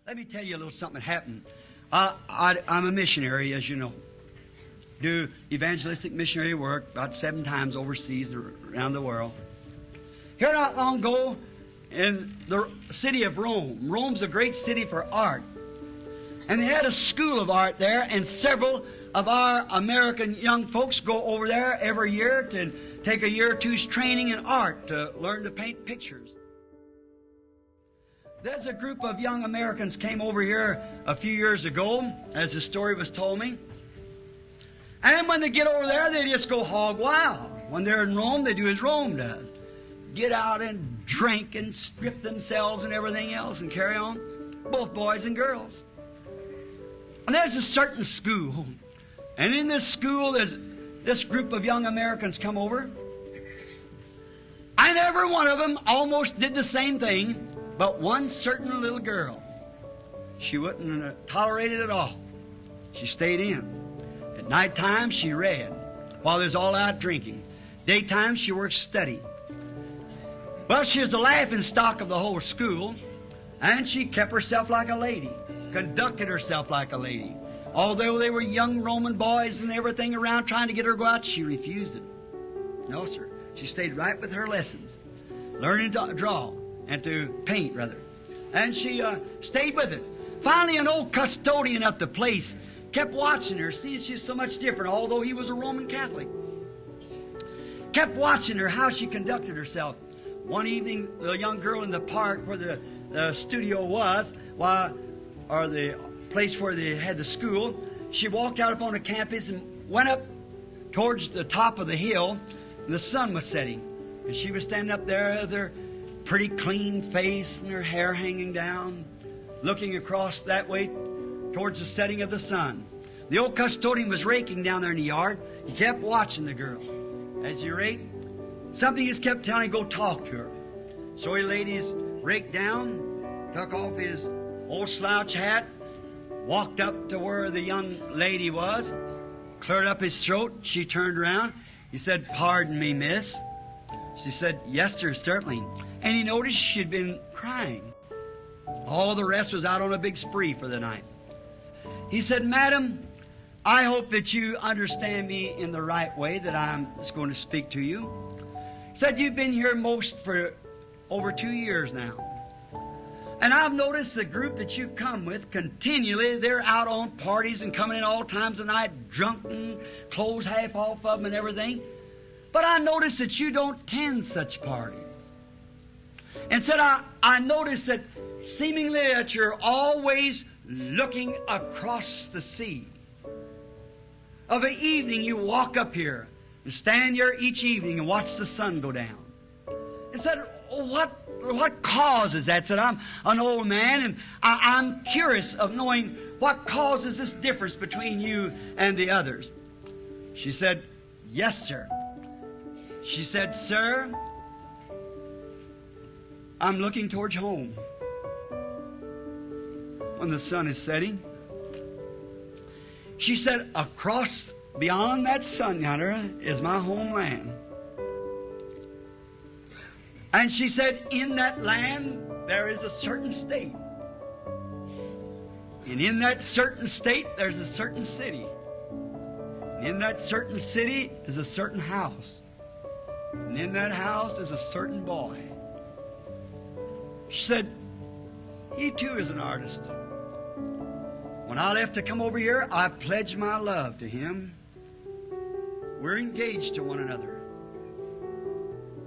Let me tell you a little something that happened. I'm a missionary, as you know. Do evangelistic missionary work about 7 times overseas around the world. Here not long ago in the city of Rome. Rome's a great city for art. And they had a school of art there, and several of our American young folks go over there every year to take a year or two's training in art to learn to paint pictures. There's a group of young Americans came over here a few years ago, as the story was told me. And when they get over there, they just go hog wild. When they're in Rome, they do as Rome does. Get out and drink and strip themselves and everything else and carry on. Both boys and girls. And there's a certain school. And in this school, there's this group of young Americans come over. And every one of them almost did the same thing, but one certain little girl. She wouldn't tolerate it at all. She stayed in. At night time, she read, while there's all out drinking. Daytime, she worked study. Well, she was the laughing stock of the whole school, and she kept herself like a lady, conducted herself like a lady. Although they were young Roman boys and everything around trying to get her to go out, she refused it. No, sir. She stayed right with her lessons, learning to draw and to paint, rather. And she stayed with it. Finally, an old custodian of the place kept watching her, seeing she's so much different, although he was a Roman Catholic. Kept watching her, how she conducted herself. One evening, the young girl in the park where the studio was, or the place where they had the school, she walked out upon the campus and went up towards the top of the hill, and the sun was setting. And she was standing up there with her pretty clean face and her hair hanging down, looking across that way towards the setting of the sun. The old custodian was raking down there in the yard. He kept watching the girl. As he raked, something just kept telling him, go talk to her. So he laid his rake down, took off his old slouch hat, walked up to where the young lady was, cleared up his throat. She turned around. He said, "Pardon me, miss." She said, "Yes, sir, certainly." And he noticed she'd been crying. All the rest was out on a big spree for the night. He said, "Madam, I hope that you understand me in the right way that I'm going to speak to you." He said, "You've been here most for over 2 years now. And I've noticed the group that you come with continually, they're out on parties and coming in all times of night, drunk and clothes half off of them and everything. But I noticed that you don't attend such parties. And said, I noticed that seemingly that you're always looking across the sea. Of an evening you walk up here and stand here each evening and watch the sun go down." He said, what causes that? Said, "I'm an old man and I'm curious of knowing what causes this difference between you and the others." She said, "Yes, sir." She said, "Sir, I'm looking towards home when the sun is setting." She said, "Across beyond that sun yonder is my homeland." And she said, "In that land there is a certain state. And in that certain state there's a certain city. And in that certain city is a certain house. And in that house is a certain boy." She said, "He too is an artist. When I left to come over here, I pledged my love to him. We're engaged to one another."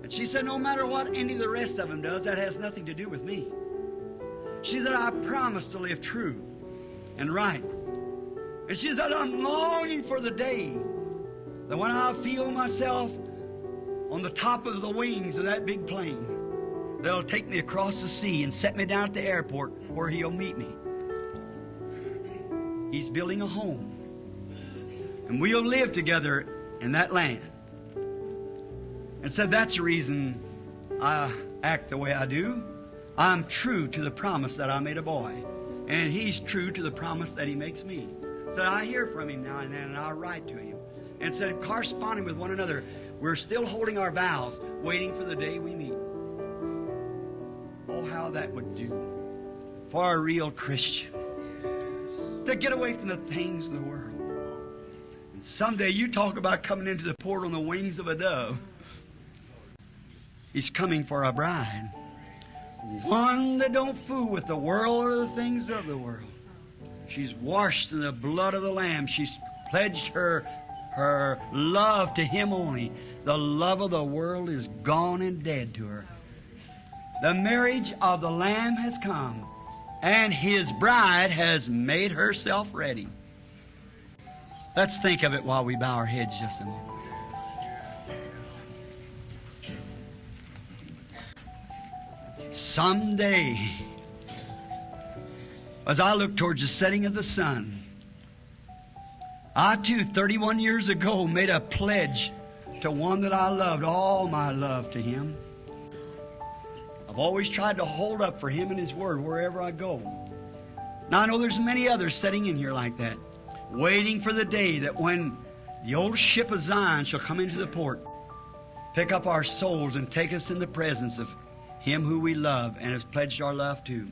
And she said, "No matter what any of the rest of them does, that has nothing to do with me." She said, "I promise to live true and right." And she said, "I'm longing for the day that when I feel myself on the top of the wings of that big plane, they'll take me across the sea and set me down at the airport where he'll meet me. He's building a home, and we'll live together in that land." And said, "That's the reason I act the way I do. I'm true to the promise that I made a boy, and he's true to the promise that he makes me." Said, "I hear from him now and then, and I write to him." And said, corresponding with one another, we're still holding our vows, waiting for the day we meet. Oh, how that would do. for a real Christian. To get away from the things of the world. And someday you talk about coming into the port on the wings of a dove. He's coming for a bride. One that don't fool with the world or the things of the world. She's washed in the blood of the Lamb. She's pledged her love to Him only. The love of the world is gone and dead to her. The marriage of the Lamb has come, and His bride has made herself ready. Let's think of it while we bow our heads just a moment. Someday, as I look towards the setting of the sun, I too, 31 years ago, made a pledge to one that I loved, all my love to Him. I've always tried to hold up for Him and His Word wherever I go. Now I know there's many others sitting in here like that, waiting for the day that when the old ship of Zion shall come into the port, pick up our souls and take us in the presence of Him who we love and has pledged our love to.